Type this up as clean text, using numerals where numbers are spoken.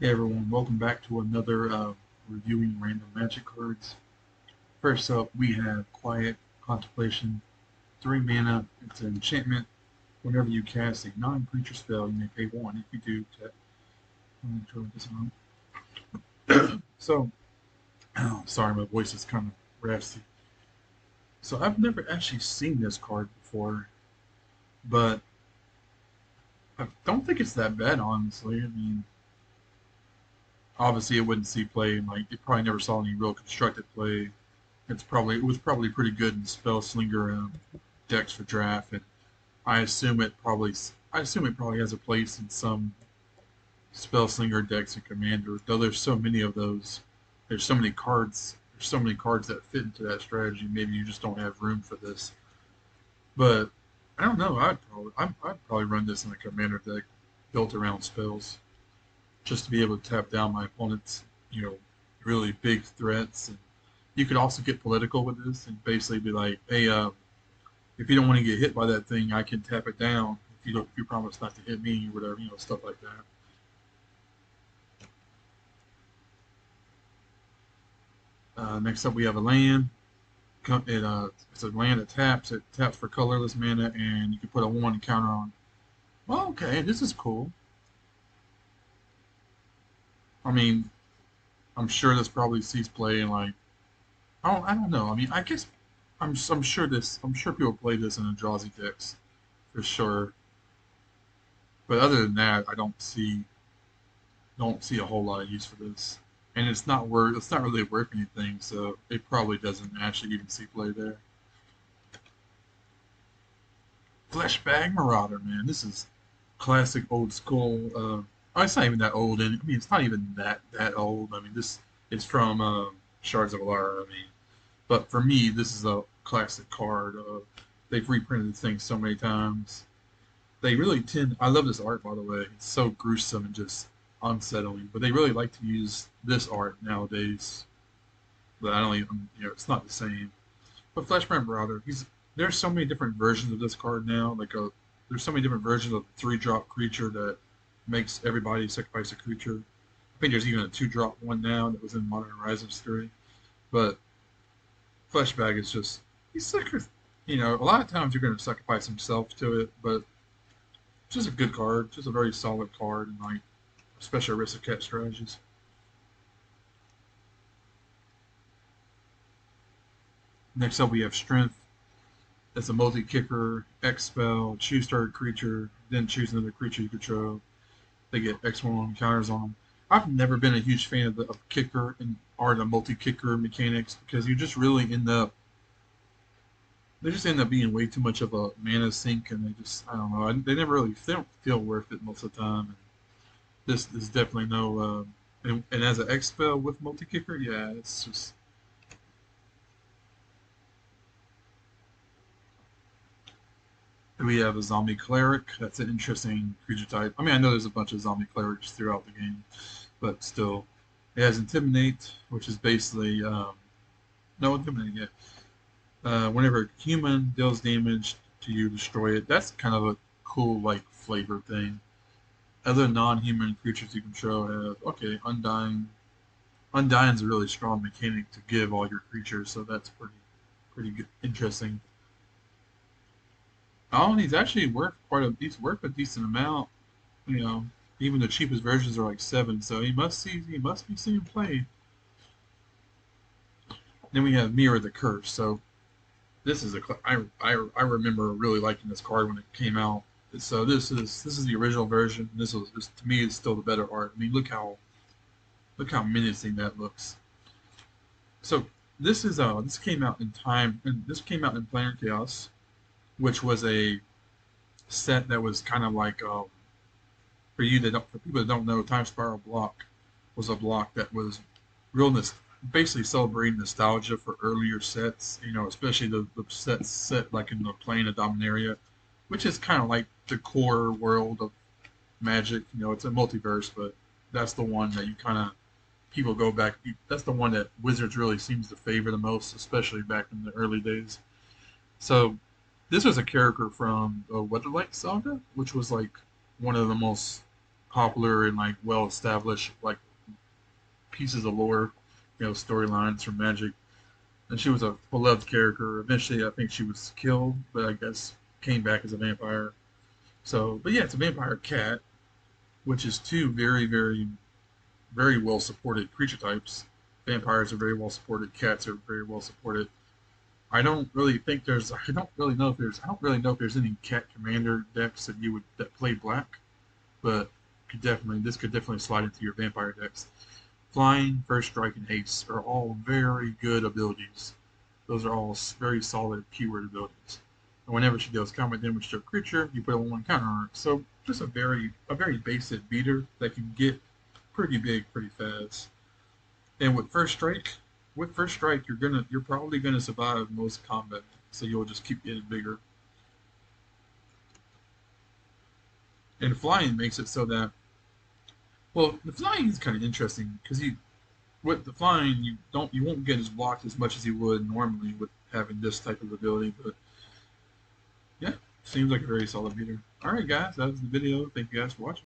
Hey everyone, welcome back to another reviewing random magic cards. First up, we have Quiet Contemplation, 3 mana. It's an enchantment. Whenever you cast a non-creature spell, you may pay 1. If you do, tap. I'm going to turn this on. So, oh, sorry, my voice is kind of raspy. So, I've never actually seen this card before, but I don't think it's that bad, honestly. I mean, obviously, it wouldn't see play, and like, it probably never saw any real constructed play. It was probably pretty good in Spell Slinger decks for draft, and I assume it probably has a place in some Spell Slinger decks and Commander. Though there's so many of those, there's so many cards. There's so many cards that fit into that strategy. Maybe you just don't have room for this. But I don't know. I'd probably run this in a Commander deck built around spells, just to be able to tap down my opponent's you know really big threats. And you could also get political with this and basically be like, hey, if you don't want to get hit by that thing, I can tap it down. If you promise not to hit me or whatever, stuff like that. Next up, we have a land. It's a land that taps. It taps for colorless mana, and you can put a 1 counter on. Well, okay, this is cool. I mean, I'm sure this probably sees play in like I don't know. I mean, I guess I'm sure people play this in Eldrazi decks for sure. But other than that, I don't see a whole lot of use for this. And it's not really worth anything, so it probably doesn't actually even see play there. Fleshbag Marauder, man, this is classic old school. Oh, it's not even that old, and I mean it's not even that old. I mean this it's from Shards of Alara. I mean, but for me, this is a classic card. They've reprinted this thing so many times. They really tend. I love this art, by the way. It's so gruesome and just unsettling. But they really like to use this art nowadays. But I don't even. It's not the same. But Fleshman Marauder, there's so many different versions of this card now. There's so many different versions of the 3-drop creature that makes everybody sacrifice a creature. I think there's even a 2-drop one now that was in Modern Horizons 3. But Fleshbag is just he's sacri- a lot of times you're going to sacrifice himself to it, but just a good card, just a very solid card, and like especially Aristocrat strategies. Next up, we have Strength. That's a multi-kicker, X spell, choose target creature, then choose another creature you control. They get X1 counters on them. I've never been a huge fan of kicker and or the multi-kicker mechanics because you just really end up they just end up being way too much of a mana sink, and I don't know, they don't feel worth it most of the time. And this is definitely no. And as an X spell with multi kicker, yeah, it's just. We have a zombie cleric. That's an interesting creature type. I mean, I know there's a bunch of zombie clerics throughout the game, but still, it has intimidate, which is basically no intimidate yet. Whenever a human deals damage to you, destroy it. That's kind of a cool like flavor thing. Other non-human creatures you control have undying. Undying is a really strong mechanic to give all your creatures, so that's pretty good, interesting. Oh, and he's actually worth he's worth a decent amount. You know, even the cheapest versions are like 7, so he must be seeing play. Then we have Mirror the Curse. So this is I remember really liking this card when it came out. So this is the original version. This to me is still the better art. I mean, look how menacing that looks. So this came out in time, and this came out in Planar Chaos, which was a set that was kind of like for people that don't know, Time Spiral Block was a block that was realness, basically celebrating nostalgia for earlier sets. Especially the sets set like in the plane of Dominaria, which is kind of like the core world of Magic. It's a multiverse, but that's the one that you kind of people go back. That's the one that Wizards really seems to favor the most, especially back in the early days. So this was a character from the Weatherlight Saga, which was like one of the most popular and like well established like pieces of lore, storylines from Magic. And she was a beloved character. Eventually, I think she was killed, but I guess came back as a vampire. So, but yeah, it's a vampire cat, which is two very, very, very well supported creature types. Vampires are very well supported. Cats are very well supported. I don't really think there's. I don't really know if there's. I don't really know if there's any cat commander decks that play black, but this could definitely slide into your vampire decks. Flying, First Strike, and Haste are all very good abilities. Those are all very solid keyword abilities. And whenever she deals combat damage to a creature, you put a one counter on it. So just a very basic beater that can get pretty big pretty fast. And with first strike, you're probably gonna survive most combat. So you'll just keep getting bigger. And flying makes it so that, well, the flying is kind of interesting because you with the flying you won't get as blocked as much as you would normally with having this type of ability. But yeah, seems like a very solid beater. All right, guys, that was the video. Thank you guys for watching.